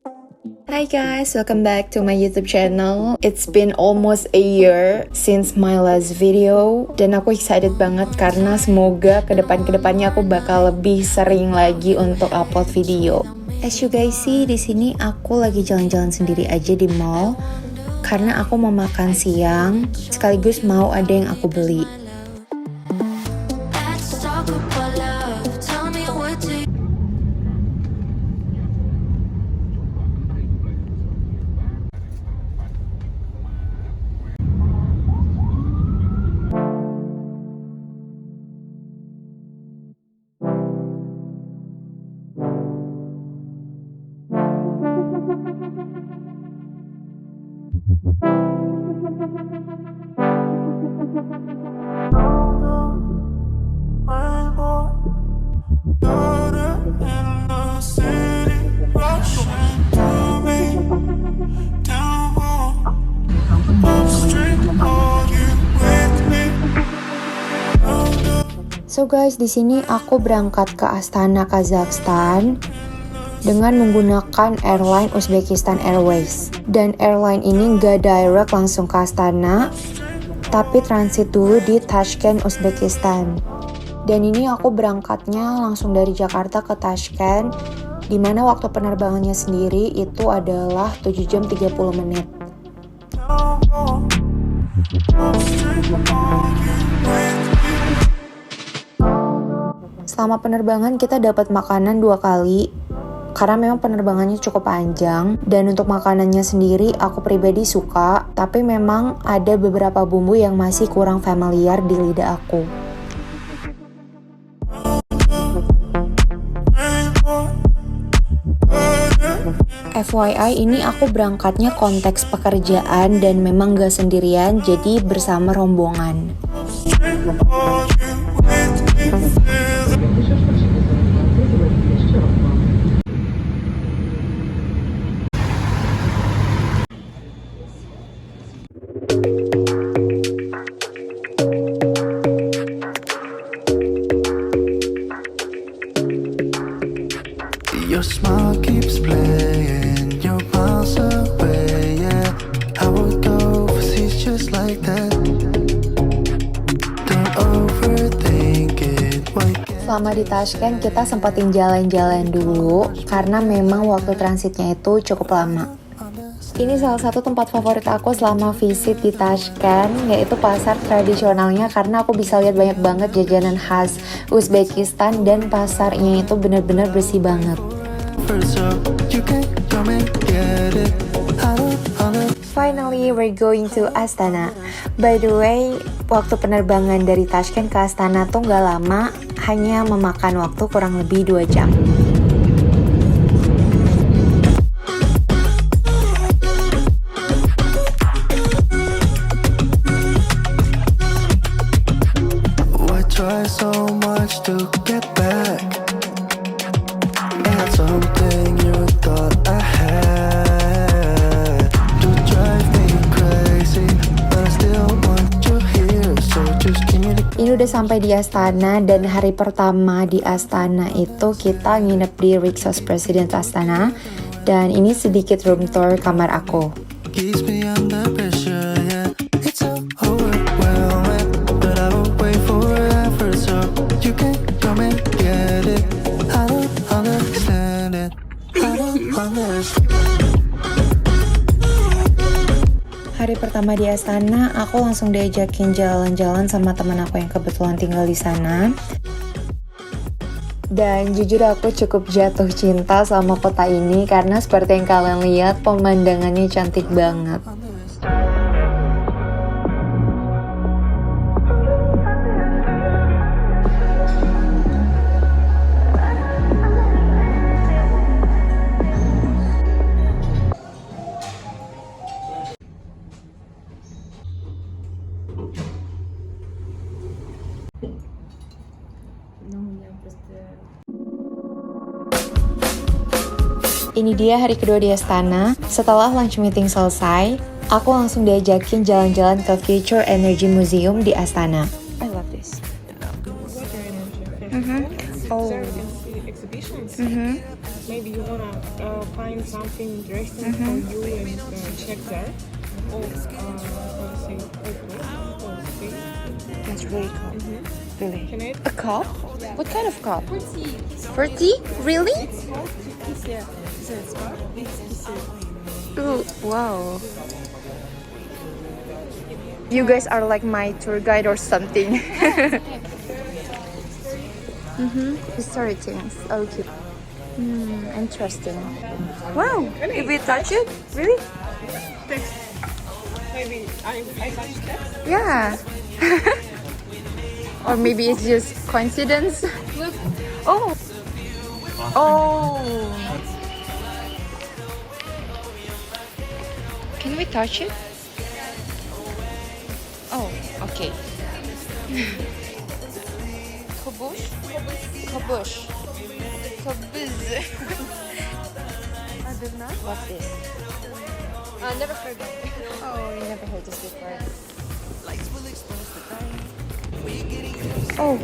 Hi guys, welcome back to my YouTube channel. It's been almost a year since my last video dan aku excited banget karena semoga kedepannya aku bakal lebih sering lagi untuk upload video. As you guys see, di sini aku lagi jalan-jalan sendiri aja di mall karena aku mau makan siang sekaligus mau ada yang aku beli. So guys, di sini aku berangkat ke Astana, Kazakhstan dengan menggunakan airline Uzbekistan Airways. Dan airline ini nggak direct langsung ke Astana, tapi transit dulu di Tashkent, Uzbekistan. Dan ini aku berangkatnya langsung dari Jakarta ke Tashkent, di mana waktu penerbangannya sendiri itu adalah 7 jam 30 menit. Selama penerbangan kita dapat makanan 2 kali karena memang penerbangannya cukup panjang, dan untuk makanannya sendiri aku pribadi suka, tapi memang ada beberapa bumbu yang masih kurang familiar di lidah aku. FYI, ini aku berangkatnya konteks pekerjaan dan memang gak sendirian, jadi bersama rombongan. Your smile keeps playing, you're miles away, yeah. I would go overseas just like that. Don't overthink it. Selama di Tashkent kita sempetin jalan-jalan dulu karena memang waktu transitnya itu cukup lama. Ini salah satu tempat favorit aku selama visit di Tashkent, yaitu pasar tradisionalnya karena aku bisa lihat banyak banget jajanan khas Uzbekistan dan pasarnya itu benar-benar bersih banget. Finally, we're going to Astana. By the way, waktu penerbangan dari Tashkent ke Astana tuh nggak lama, hanya memakan waktu kurang lebih 2 jam. Try so much to get back at something you thought I had. To drive me crazy, but I still want you here. So just give me the... Ini udah sampai di Astana, dan hari pertama di Astana itu kita nginep di Rixos President Astana, dan ini sedikit room tour kamar aku. Keeps me under pressure, yeah. It's so overwhelming, but I won't wait forever. So you can come and get it. I don't understand it. I don't understand. Hari pertama di Astana, aku langsung diajakin jalan-jalan sama teman aku yang kebetulan tinggal di sana. Dan jujur aku cukup jatuh cinta sama kota ini karena seperti yang kalian lihat, pemandangannya cantik banget. Ini dia hari kedua di Astana. Setelah lunch meeting selesai, aku langsung diajakin jalan-jalan ke Future Energy Museum di Astana. I love this. Oh. Mm-hmm. maybe you wanna find something interesting for you and check there. Or let's say, That's really cool. Really. Can I? A cup? What kind of cup? For tea? Really? Ooh, wow. You guys are like my tour guide or something. History things. Okay. Interesting. Wow. If we touch it, really? Maybe I touched that. Yeah. Or maybe it's just coincidence. Look. Oh. Oh. Can we touch it? Oh, okay. Kabush? Kabush. Kabuz. I don't know. What's this? I never heard of it. Oh, you never heard this before. Oh.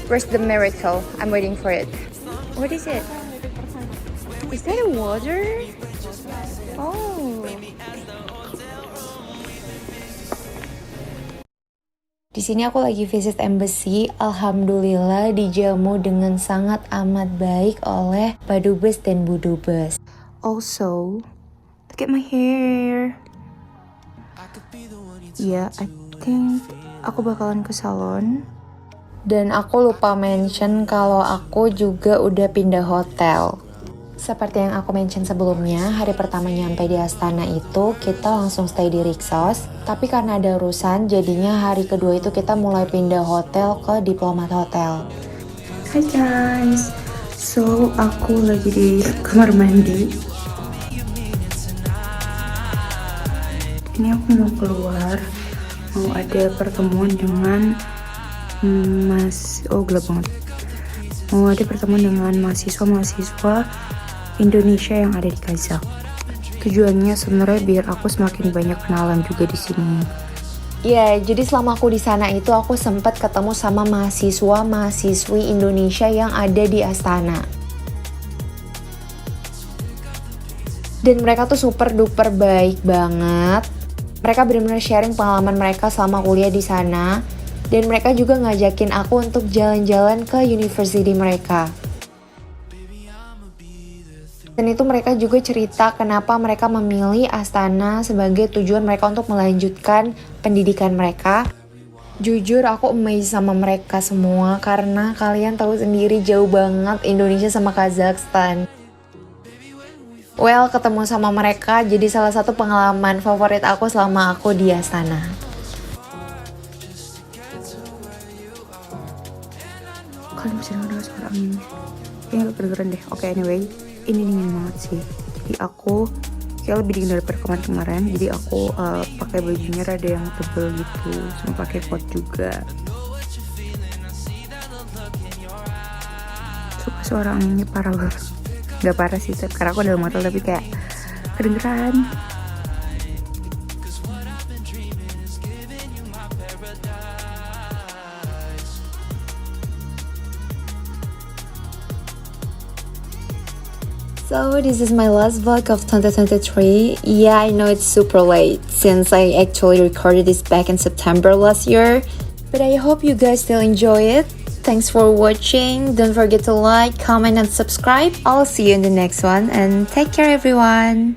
Where's the miracle? I'm waiting for it. What is it? Is that a water? Oh. Di sini aku lagi visit embassy. Alhamdulillah dijamu dengan sangat amat baik oleh Pak Dubes dan Bu Dubes. Also, look at my hair. Ya, I think aku bakalan ke salon. Dan aku lupa mention kalau aku juga udah pindah hotel. Seperti yang aku mention sebelumnya, hari pertama nyampe di Astana itu kita langsung stay di Rixos. Tapi karena ada urusan, jadinya hari kedua itu kita mulai pindah hotel ke Diplomat Hotel. Hi guys, so aku lagi di kamar mandi. Ini aku mau keluar, mau ada pertemuan dengan gelap banget. Mau ada pertemuan dengan mahasiswa Indonesia yang ada di Kazakh. Tujuannya sebenarnya biar aku semakin banyak kenalan juga di sini. Ya, jadi selama aku di sana itu aku sempat ketemu sama mahasiswi Indonesia yang ada di Astana. Dan mereka tuh super duper baik banget. Mereka benar-benar sharing pengalaman mereka selama kuliah di sana. Dan mereka juga ngajakin aku untuk jalan-jalan ke university mereka. Dan itu mereka juga cerita kenapa mereka memilih Astana sebagai tujuan mereka untuk melanjutkan pendidikan mereka. Jujur aku amazed sama mereka semua karena kalian tahu sendiri jauh banget Indonesia sama Kazakhstan. Well, ketemu sama mereka jadi salah satu pengalaman favorit aku selama aku di Astana. Kalian bisa dengar suara anginnya? Kayaknya kedengeran deh. Oke, anyway. Ini dingin banget sih. Jadi aku kayak lebih dingin daripada kemarin. Jadi aku pakai bajunya rada yang tebel gitu, sama pakai coat juga. Suara anginnya parah banget. Gak parah sih, karena aku dalam hotel tapi kayak kedengeran. So this is my last vlog of 2023. Yeah, I know it's super late since I actually recorded this back in September last year. But I hope you guys still enjoy it. Thanks for watching. Don't forget to like, comment and subscribe. I'll see you in the next one and take care everyone.